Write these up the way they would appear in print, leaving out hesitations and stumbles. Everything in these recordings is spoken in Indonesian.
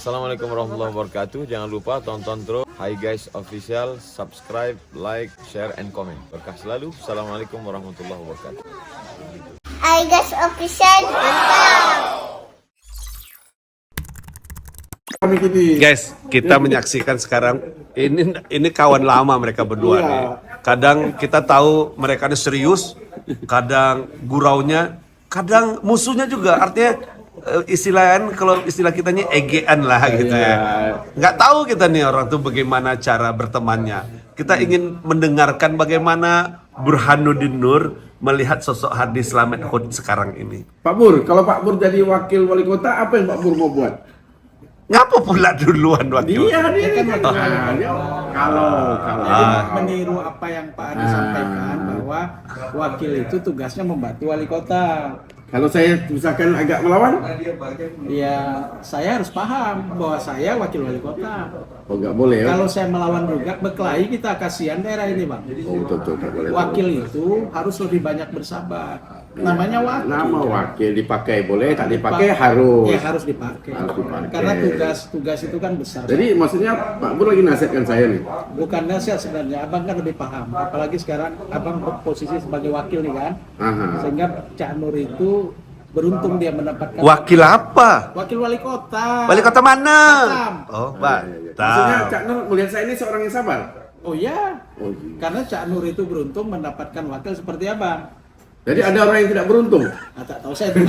Assalamualaikum warahmatullahi wabarakatuh. Jangan lupa tonton terus Hi Guys Official, subscribe, like, share, and comment. Berkah selalu. Assalamualaikum warahmatullahi wabarakatuh. Hi Guys Official, mantap. Guys, kita menyaksikan sekarang ini kawan lama mereka berdua nih. Kadang kita tahu mereka ini serius, kadang guraunya, kadang musuhnya juga. Artinya kalau istilah kita ini egean lah gitu ya. Nggak tahu kita nih orang tuh bagaimana cara bertemannya. Kita ingin mendengarkan bagaimana Burhanuddin Nur melihat sosok Hardy Slamet Hud sekarang ini. Pak Bur, kalau Pak Bur jadi wakil wali kota, apa yang Pak Bur mau buat? Ngapa pula duluan wakil? Dia kan kalau meniru apa yang Pak Adi sampaikan bahwa wakil itu tugasnya membantu wali kota. kalau saya misalkan agak melawan, Ya, saya harus paham bahwa saya wakil wali kota. oh nggak boleh ya? Kalau saya melawan juga, berkelahi kita kasihan daerah ini, Bang. Oh betul nggak boleh. Wakil itu harus lebih banyak bersabar. Namanya wakil. Nama wakil dipakai boleh, tak dipakai harus. Ya, harus dipakai. Harus dipakai. Karena tugas itu kan besar. Jadi maksudnya Pak Bur lagi nasihatkan saya nih. Bukan nasihat sebenarnya, Abang kan lebih paham. Apalagi sekarang Abang posisi sebagai wakil nih kan. Aha. Sehingga Cak Nur itu beruntung dia mendapatkan Wakil apa? wakil wali kota. Wali kota mana? Batam. Oh, Maksudnya Batam. Cak Nur melihat saya ini seorang yang sabar. Oh ya, Oh, iya. karena Cak Nur itu beruntung mendapatkan wakil seperti Abang. Jadi ada orang yang tidak beruntung. Nah, tak tahu saya itu.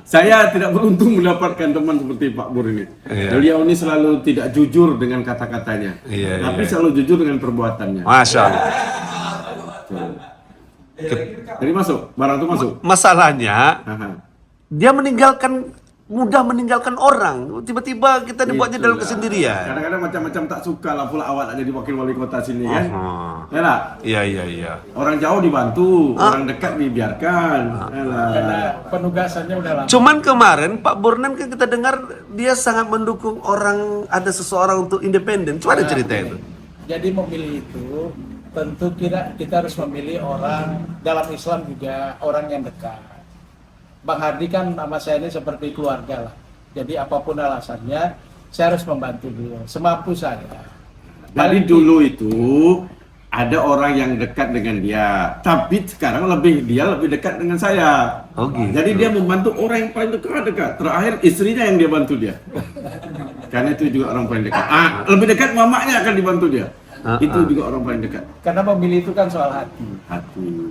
Saya tidak beruntung mendapatkan teman seperti Pak Bur ini. Iya. Beliau ini selalu tidak jujur dengan kata-katanya, Iya, tapi iya. selalu jujur dengan perbuatannya. Masya Allah. Jadi masuk, barang itu masuk. Masalahnya Aha. dia mudah meninggalkan orang. Tiba-tiba kita dibuatnya dalam Itulah. kesendirian. Kadang-kadang macam-macam tak suka lah pula awak nak jadi wakil wali kota sini kan. Ya lah. Iya. Orang jauh dibantu, orang dekat dibiarkan. Yalah. Karena penugasannya udah lama. Cuman kemarin Pak Burnan kan kita dengar dia sangat mendukung ada seseorang untuk independen. Coba ada cerita itu. Jadi memilih itu tentu kita harus memilih orang dalam Islam juga orang yang dekat. Bang Hardy kan sama saya ini seperti keluarga lah. Jadi apapun alasannya, saya harus membantu beliau semampu saya. Jadi dulu itu ada orang yang dekat dengan dia, tapi sekarang dia lebih dekat dengan saya. Oh, gitu. Jadi dia membantu orang yang paling dekat. Terakhir istrinya yang dia bantu dia. Karena itu juga orang paling dekat. Lebih dekat mamanya akan dibantu dia. Itu juga orang paling dekat. Karena memilih itu kan soal hati.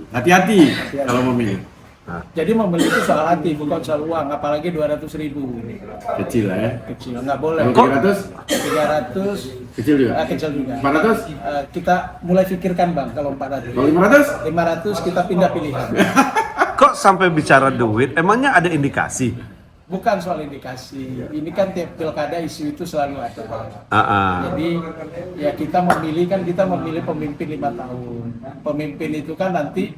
Hati-hati kalau memilih. Jadi memilih itu soal hati, bukan soal uang. Apalagi 200.000 Kecil lah ya. kecil, nggak boleh. Kalau 300 300 kecil juga. kecil juga. 400? Kita mulai pikirkan Bang kalau 400. Kalau 500? 500 kita pindah pilihan. Kok sampai bicara duit? Emangnya ada indikasi? Bukan soal indikasi. Ini kan tiap pilkada isu itu selalu ada. Jadi ya kita memilih pemimpin 5 tahun. Pemimpin itu kan nanti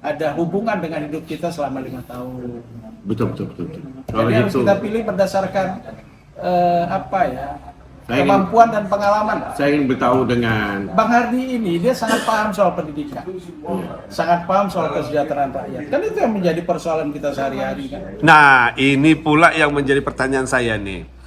ada hubungan dengan hidup kita selama 5 tahun. Betul. Kalau Jadi harus gitu, kita pilih berdasarkan Saya kemampuan dan pengalaman. saya ingin beritahu dengan Bang Hardy ini dia sangat paham soal pendidikan, sangat paham soal kesejahteraan rakyat. Kan itu yang menjadi persoalan kita sehari-hari kan. Nah, ini pula yang menjadi pertanyaan saya nih.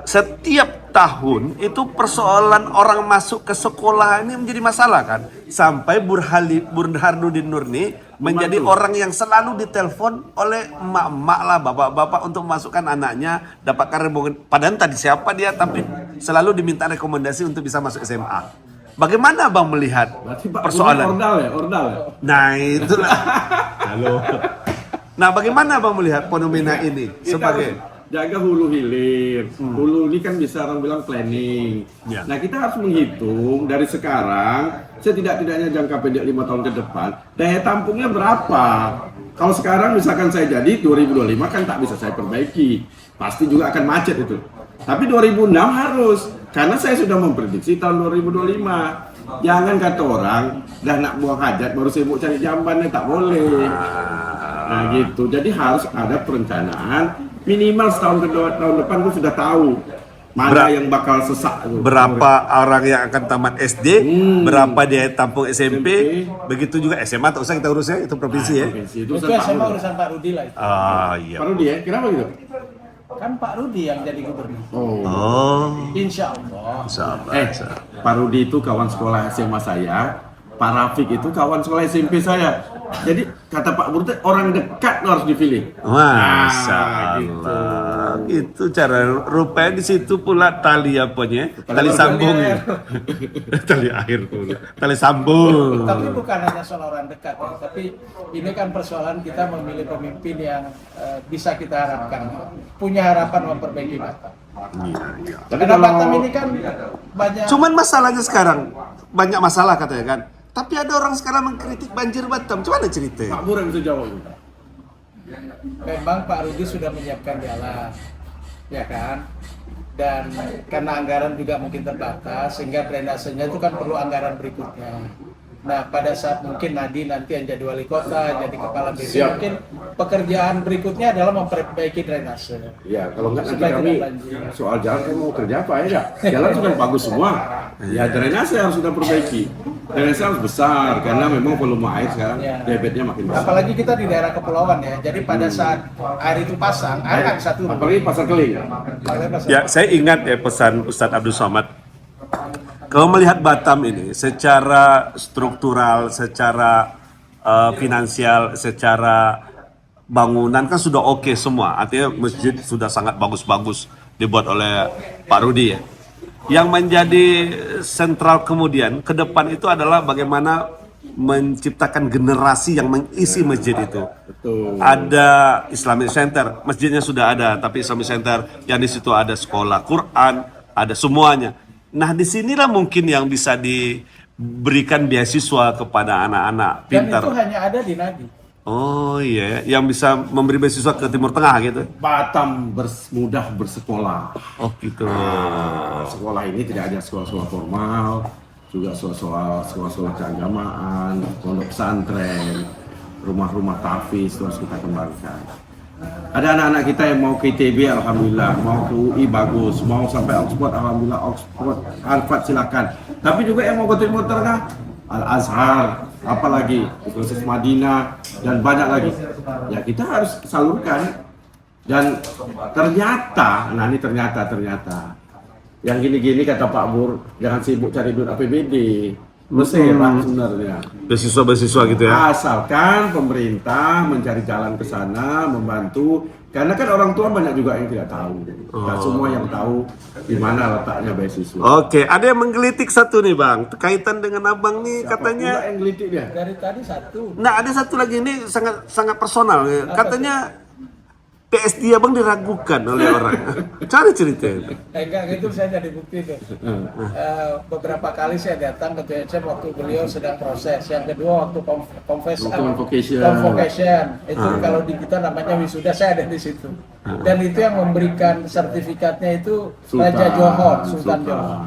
Setiap tahun itu persoalan orang masuk ke sekolah ini menjadi masalah kan. Sampai Burhanuddin Nur nih menjadi orang yang selalu ditelepon oleh emak-emak lah, bapak-bapak untuk memasukkan anaknya dapatkan rekomendasi. Padahal tadi siapa dia, tapi selalu diminta rekomendasi untuk bisa masuk SMA. Bagaimana Bang melihat berarti Pak persoalan? Ordal ya. Nah, itulah. Halo. Nah, bagaimana Bang melihat fenomena ini Kita sebagai jaga hulu hilir. Hulu ini kan bisa orang bilang planning. Ya. Nah, kita harus menghitung dari sekarang setidak-tidaknya jangka pendek 5 tahun ke depan, daya tampungnya berapa? Kalau sekarang misalkan saya jadi 2025 kan tak bisa saya perbaiki. Pasti juga akan macet itu. Tapi 2006 harus, karena saya sudah memprediksi tahun 2025. Jangan kata orang, dah nak buang hajat baru sibuk cari jambannya, tak boleh. Nah gitu, jadi harus ada perencanaan. Minimal setahun kedua tahun depan itu sudah tahu Mana yang bakal sesak tuh. berapa orang yang akan tamat SD, berapa dia tampung SMP, begitu juga SMA. Tak usah kita urus ya, itu provinsi ya. Provinsi. Itu Urusan Pak SMA Rudi. urusan Pak Rudi lah itu. Ah iya. Pak Rudi ya, kenapa gitu? Kan Pak Rudi yang jadi gubernur. Oh, Insya Allah. sabar. Pak Rudi itu kawan sekolah SMA saya, Pak Rafiq itu kawan sekolah SMP saya. Jadi kata Pak Bur, orang dekat lo harus dipilih. Masya gitu. Allah, itu cara rupanya di situ pula tali apanya, tali sambung ya, tali air pula, tali sambung. Tapi bukan hanya soal orang dekat ya, tapi ini kan persoalan kita memilih pemimpin yang bisa kita harapkan, punya harapan memperbaiki Batam. Iya, iya. Tapi Karena kalau Batam ini kan banyak. Cuman masalahnya sekarang banyak masalah katanya kan. Tapi ada orang sekarang mengkritik banjir Batam. Coba ada cerita. Pak Bur yang bisa jawab. Memang Pak Rudi sudah menyiapkan jalan, ya kan? Dan karena anggaran juga mungkin terbatas, sehingga drainasenya itu kan perlu anggaran berikutnya. Nah, pada saat mungkin Nadi nanti yang jadi wali kota, jadi kepala BPD, Siap. mungkin pekerjaan berikutnya adalah memperbaiki drainase. Ya, kalau nggak nanti Supaya kami tidak banjir. soal jalan kamu mau kerja apa ya? Jalan sudah bagus semua. Ya drainase harus sudah perbaiki. Drainase harus besar karena memang volume air sekarang Ya. debitnya makin besar. Apalagi kita di daerah kepulauan ya, jadi pada saat air itu pasang, air nggak bisa turun. Apalagi pasar keling. Apalagi pasang- Ya, saya ingat ya pesan Ustadz Abdul Somad. Kalau melihat Batam ini secara struktural, secara finansial, secara bangunan kan sudah oke semua. Artinya masjid sudah sangat bagus-bagus dibuat oleh Pak Rudi ya. Yang menjadi sentral kemudian ke depan itu adalah bagaimana menciptakan generasi yang mengisi masjid itu. Betul. Ada Islamic Center, masjidnya sudah ada, tapi Islamic Center yang di situ ada sekolah Quran, ada semuanya. Nah, disinilah mungkin yang bisa diberikan beasiswa kepada anak-anak Dan pintar. itu hanya ada di Nadi. Oh iya, yang bisa memberi beasiswa ke Timur Tengah gitu. Batam mudah bersekolah. Oh gitu. Sekolah ini tidak hanya sekolah-sekolah formal, juga sekolah-sekolah keagamaan, pondok pesantren, rumah-rumah tahfiz terus kita kembangkan. Ada anak-anak kita yang mau ke ITB, alhamdulillah, mau ke UI bagus, mau sampai Oxford, alhamdulillah, Oxford, Harvard silakan. Tapi juga yang mau ke Timur Tengah, Al Azhar, apalagi Universitas Madinah dan banyak lagi. Ya kita harus salurkan. Dan ternyata, nah ini ternyata yang gini-gini kata Pak Bur, jangan sibuk cari duit APBD. Mesir lah sebenarnya. Beasiswa-beasiswa gitu ya. Asalkan pemerintah mencari jalan ke sana, membantu. Karena kan orang tua banyak juga yang tidak tahu. Tidak semua yang tahu di mana letaknya beasiswa. Oke, ada yang menggelitik satu nih Bang, kaitan dengan Abang nih Siapa katanya. pula yang gelitik dia? Dari tadi satu. Nah, ada satu lagi ini sangat personal. Katanya PSD Abang diragukan oleh orang. Cari cerita. Enggak gitu saya jadi bukti tuh. Beberapa kali saya datang ke THM waktu beliau sedang proses. Yang kedua waktu convocation. Itu kalau di kita namanya wisuda, saya ada di situ. Dan itu yang memberikan sertifikatnya itu Raja Johor, Sultan Johor.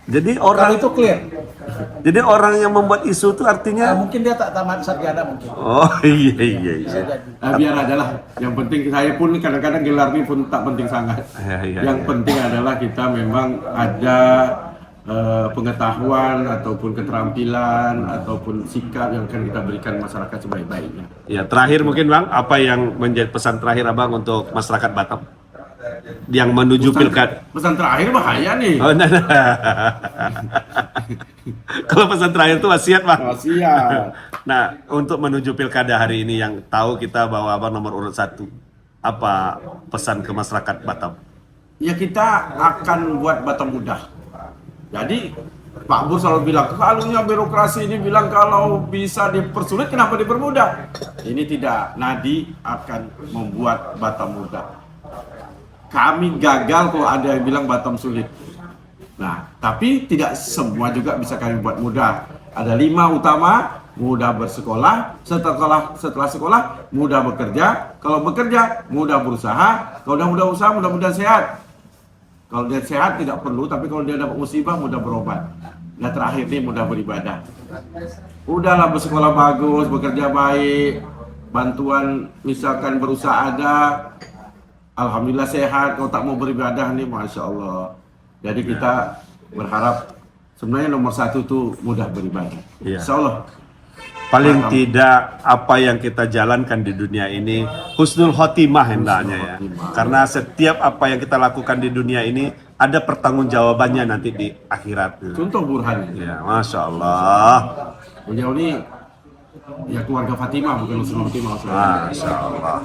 Jadi Kalau orang itu clear. Jadi orang yang membuat isu itu artinya Mungkin dia tak tamat sarjana mungkin. oh iya Bisa jadi. Biar aja lah. Yang penting saya pun kadang-kadang gelar ini pun tak penting sangat. Yang penting adalah kita memang ada pengetahuan ataupun keterampilan ataupun sikap yang akan kita berikan masyarakat sebaik-baiknya. Ya, terakhir mungkin Bang, apa yang menjadi pesan terakhir Abang untuk masyarakat Batam yang menuju pilkada? Pesan terakhir bahaya nih. Oh, nah. Kalau pesan terakhir itu wasiat Bang. Wasiat. Nah, untuk menuju pilkada hari ini yang tahu kita bahwa Abang nomor urut 1, apa pesan ke masyarakat Batam? Ya kita akan buat Batam mudah. Jadi Pak Bur selalu bilang, selalunya birokrasi ini bilang kalau bisa dipersulit, kenapa dipermudah? Ini tidak, Nadi akan membuat Batam mudah. Kami gagal kalau ada yang bilang Batam sulit. Nah, tapi tidak semua juga bisa kami buat mudah. Ada 5 utama, mudah bersekolah, setelah sekolah, mudah bekerja, kalau bekerja, mudah berusaha, kalau udah mudah usaha, mudah-mudahan sehat. Kalau dia sehat tidak perlu, tapi kalau dia dapat musibah, mudah berobat. Nah terakhir ini mudah beribadah. Udahlah bersekolah bagus, bekerja baik, bantuan misalkan berusaha ada, alhamdulillah sehat. Kalau tak mau beribadah nih, masya Allah. Jadi kita berharap sebenarnya nomor satu tuh mudah beribadah. Iya. Insya Allah. Paling Paham. tidak apa yang kita jalankan di dunia ini husnul khotimah hendaknya ya. khotimah. Karena setiap apa yang kita lakukan di dunia ini ada pertanggungjawabannya nanti di akhirat. Contoh Burhan. Ya, Masya Allah. Beliau ini ya keluarga Fatimah bukan Husnul Khotimah. Masya Allah.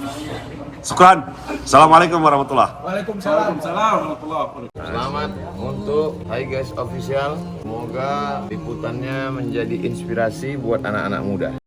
Syukran. Assalamualaikum warahmatullahi. Waalaikumsalam. Waalaikumsalam warahmatullahi wabarakatuh. Selamat untuk Hi Guys Official. Semoga liputannya menjadi inspirasi buat anak-anak muda.